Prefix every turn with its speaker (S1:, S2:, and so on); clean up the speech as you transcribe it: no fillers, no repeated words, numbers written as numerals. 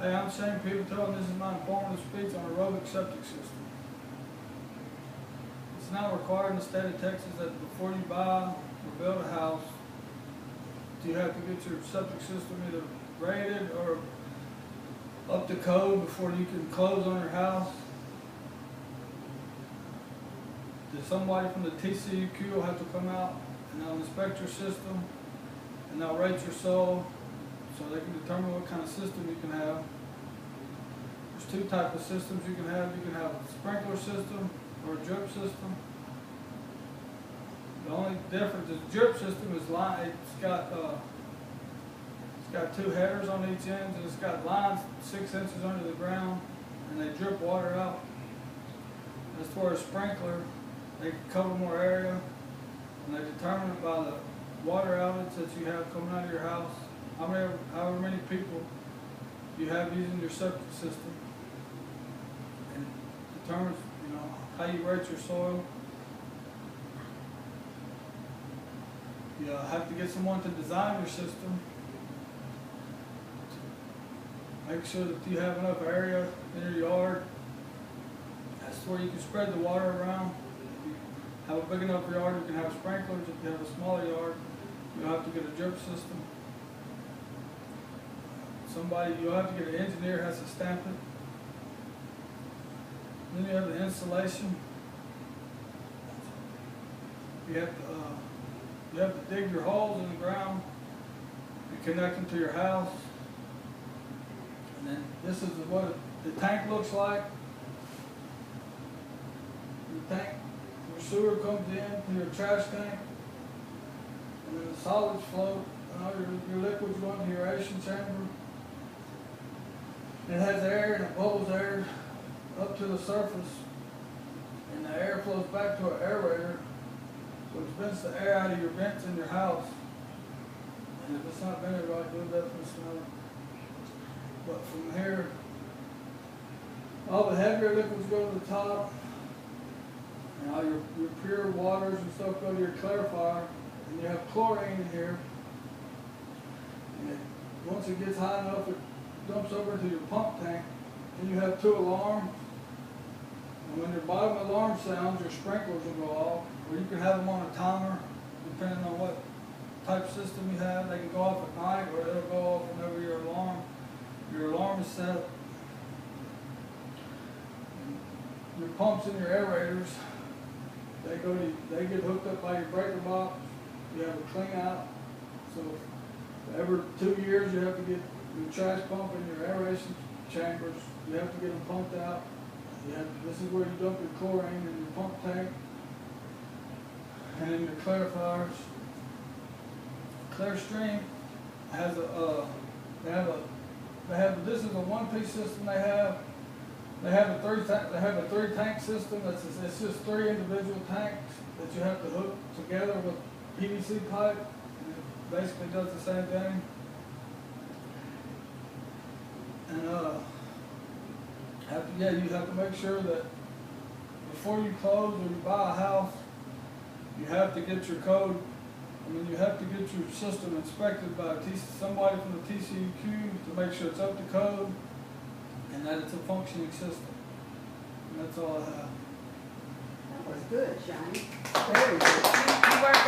S1: Hey, I'm Shane Pivotal, and this is my informative speech on aerobic septic system. It's now required in the state of Texas that before you buy or build a house, you have to get your septic system either rated or up to code before you can close on your house. Somebody from the TCEQ will have to come out and they'll inspect your system and they'll rate your soil so they can determine what kind of system you can have. There's two types of systems you can have. You can have a sprinkler system or a drip system. The only difference is drip system is line. It's got two headers on each end, and it's got lines 6 inches under the ground, and they drip water out. As far as sprinkler, they cover more area, and they determine it by the water outlets that you have coming out of your house, however many people you have using your septic system, and it determines, how you rate your soil. You have to get someone to design your system. Make sure that you have enough area in your yard. That's where you can spread the water around. If you have a big enough yard, you can have sprinklers. If you have a smaller yard, you'll have to get a drip system. You'll have to get an engineer has to stamp it. Then you have the installation. You have to dig your holes in the ground and connect them to your house. And then this is what the tank looks like. The tank, your sewer comes in to your trash tank, and then the solids float, and all your liquids go into your aeration chamber. It has air and it bubbles air up to the surface, and the air flows back to an aerator, so it vents the air out of your vents in your house. And if it's not vented right, you'll definitely smell it. But from here, all the heavier liquids go to the top, and all your pure waters and stuff go to your clarifier, and you have chlorine in here. And once it gets high enough, it dumps over into your pump tank, and you have 2 alarms. And when your bottom alarm sounds, your sprinklers will go off, or you can have them on a timer, depending on what type of system you have. They can go off at night, or they'll go off whenever your alarm is set. Your pumps and your aerators, they get hooked up by your breaker box. You have a clean out. So every 2 years you have to get your trash pump and your aeration chambers. You have to get them pumped out. This is where you dump your chlorine in your pump tank and in your clarifiers. Clearstream has this is a one-piece system they have. They have a 3-tank system. It's just 3 individual tanks that you have to hook together with PVC pipe, and it basically does the same thing. And you have to make sure that before you close or you buy a house, you have to get your code. You have to get your system inspected by somebody from the TCEQ to make sure it's up to code and that it's a functioning system. And that's all I have.
S2: That was good, Johnny. Very good.